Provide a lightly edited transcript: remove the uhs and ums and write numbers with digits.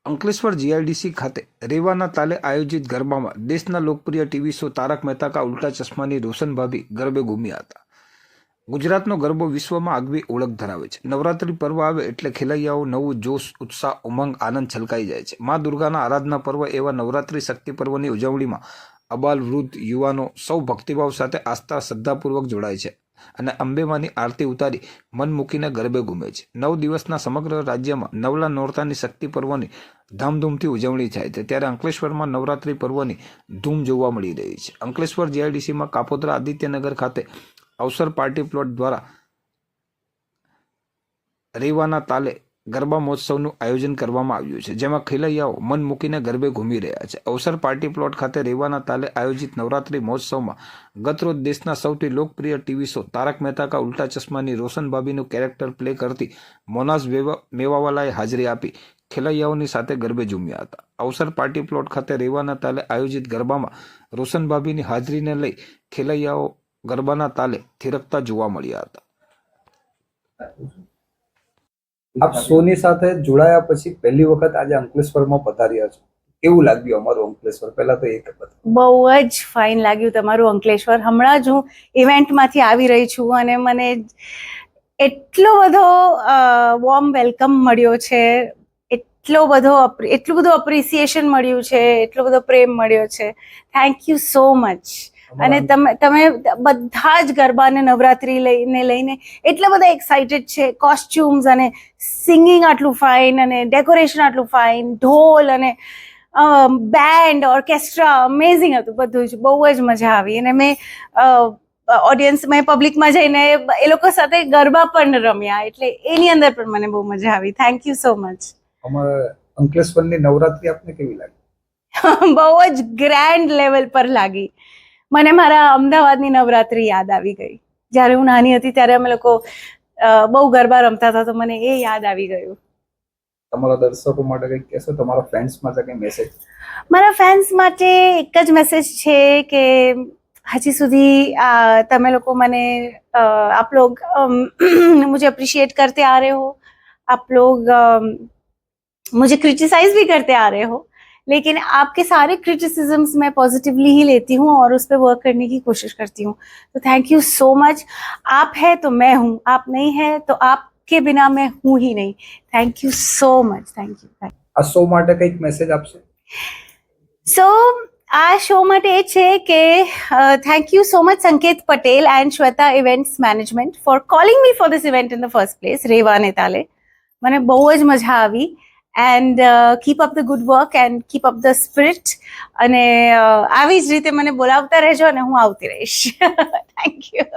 Ankleshwar GIDC ખાતે રેવાના તાલે આયોજિત ગરબામાં દેશના લોકપ્રિય ટીવી શો તારક મહેતા કા ઉલ્ટા ચશ્માની રોશન ભાભી ગરબે ઘૂમ્યા હતા। ગુજરાતનો ગરબો વિશ્વમાં આગવી ઓળખ ધરાવે છે। નવરાત્રી પર્વ આવે એટલે ખેલૈયાઓ નવું જોશ, ઉત્સાહ, ઉમંગ, આનંદ છલકાઈ જાય છે। મા દુર્ગાના આરાધના પર્વ એવા નવરાત્રી શક્તિ પર્વની ઉજવણીમાં અબાલ, વૃદ્ધ, યુવાનો સૌ ભક્તિભાવ સાથે આસ્થા, શ્રદ્ધાપૂર્વક જોડાય છે અને અંબેમાની આરતી ઉતારી મન મૂકીને ગરબે ઘૂમે છે। 9 દિવસના સમગ્ર રાજ્યમાં નવલા નોરતાની શક્તિ પર્વની ધામધૂમથી ઉજવણી થાય છે, ત્યારે અંકલેશ્વરમાં નવરાત્રી પર્વની ધૂમ જોવા મળી રહી છે। અંકલેશ્વર જીઆઈડીસીમાં કાપોદ્રા આદિત્યનગર ખાતે અવસર પાર્ટી પ્લોટ દ્વારા રેવાના તાલે ગરબા મહોત્સવનું આયોજન કરવામાં આવ્યું છે, જેમાં ખેલૈયાઓ મન મૂકીને ગરબે ઘૂમી રહ્યા છે। અવસર પાર્ટી પ્લોટ ખાતે રેવાના તાલે આયોજિત નવરાત્રી મહોત્સવમાં ગતરોજ દેશના સૌથી લોકપ્રિય ટીવી શો તારક મહેતા કા ઉલ્ટા ચશ્માની રોશન ભાભીનું કેરેક્ટર પ્લે કરતી મોનાઝ મેવાવાલાએ હાજરી આપી ખેલૈયાઓની સાથે ગરબે ઝૂમ્યા હતા। અવસર પાર્ટી પ્લોટ ખાતે રેવાના તાલે આયોજિત ગરબામાં રોશન ભાભીની હાજરીને લઈ ખેલૈયાઓ ગરબાના તાલે થિરકતા જોવા મળ્યા હતા। આપ સોની સાથે જોડાયા પછી પહેલી વખત આજે અંકલેશ્વરમાં પધાર્યા છો, કેવું લાગ્યું અમારું અંકલેશ્વર? પહેલા તો એક બહુ જ ફાઇન લાગ્યું તમારું અંકલેશ્વર। હમણાં જ હું ઇવેન્ટમાંથી આવી રહી છું અને મને એટલો બધો વોર્મ વેલકમ મળ્યો છે, એટલું બધું અપ્રિસિએશન મળ્યું છે, એટલો બધો પ્રેમ મળ્યો છે। Thank you so much. અને તમે બધા જ ગરબા અને નવરાત્રી લઈને એટલા બધા એક્સાઇટેડ છે। કોસ્ચ્યુમ્સ અને સિંગિંગ આટલું ફાઇન અને ડેકોરેશન આટલું ફાઇન, ઢોલ અને બેન્ડ, ઓર્કેસ્ટ્રા અમેઝિંગ હતું બધું જ। બહુ જ મજા આવી અને મેં પબ્લિકમાં જઈને એ લોકો સાથે ગરબા પણ રમ્યા, એટલે એની અંદર પણ મને બહુ મજા આવી। Thank you so much. અમારા અંકલેશ્વરની નવરાત્રી આપને કેવી લાગી? બહુ જ ગ્રેન્ડ લેવલ પર લાગી। મને મારા અમદાવાદની નવરાત્રી યાદ આવી ગઈ। જ્યારે હું નાની હતી ત્યારે અમે લોકો બહુ ગરબા રમતા હતા, તો મને એ યાદ આવી ગયું। તમારા દર્શકો માટે કંઈક કહેશો? તમારા ફેન્સ માટે કંઈ મેસેજ? મારા ફેન્સ માટે એક જ મેસેજ છે કે હજી સુધી તમે લોકો મને आप लोग मुझे अप्रिशिएट करते आ रहे हो, आप लोग मुझे क्रिटिसाइज भी करते आ रहे हो, लेकिन आपके सारे क्रिटिसिज्म्स मैं पॉजिटिवली ही लेती हूँ और उस पर वर्क करने की कोशिश करती हूँ। तो थैंक यू सो मच। आप है तो मैं हूँ, आप नहीं है तो आपके बिना मैं हूँ ही नहीं। Thank you so much. Thank you. આ શો માટે કંઈક મેસેજ આપશો? સો આ શો માટે એ છે કે thank you so much Sanket Patel and Shweta events management for calling me for this event in the first place, રેવાને તાલે। મને બહુ જ મજા આવી and keep up the good work and keep up the spirit, અને આવી જ રીતે મને બોલાવતા રહેજો અને હું આવતી રહીશ। Thank you.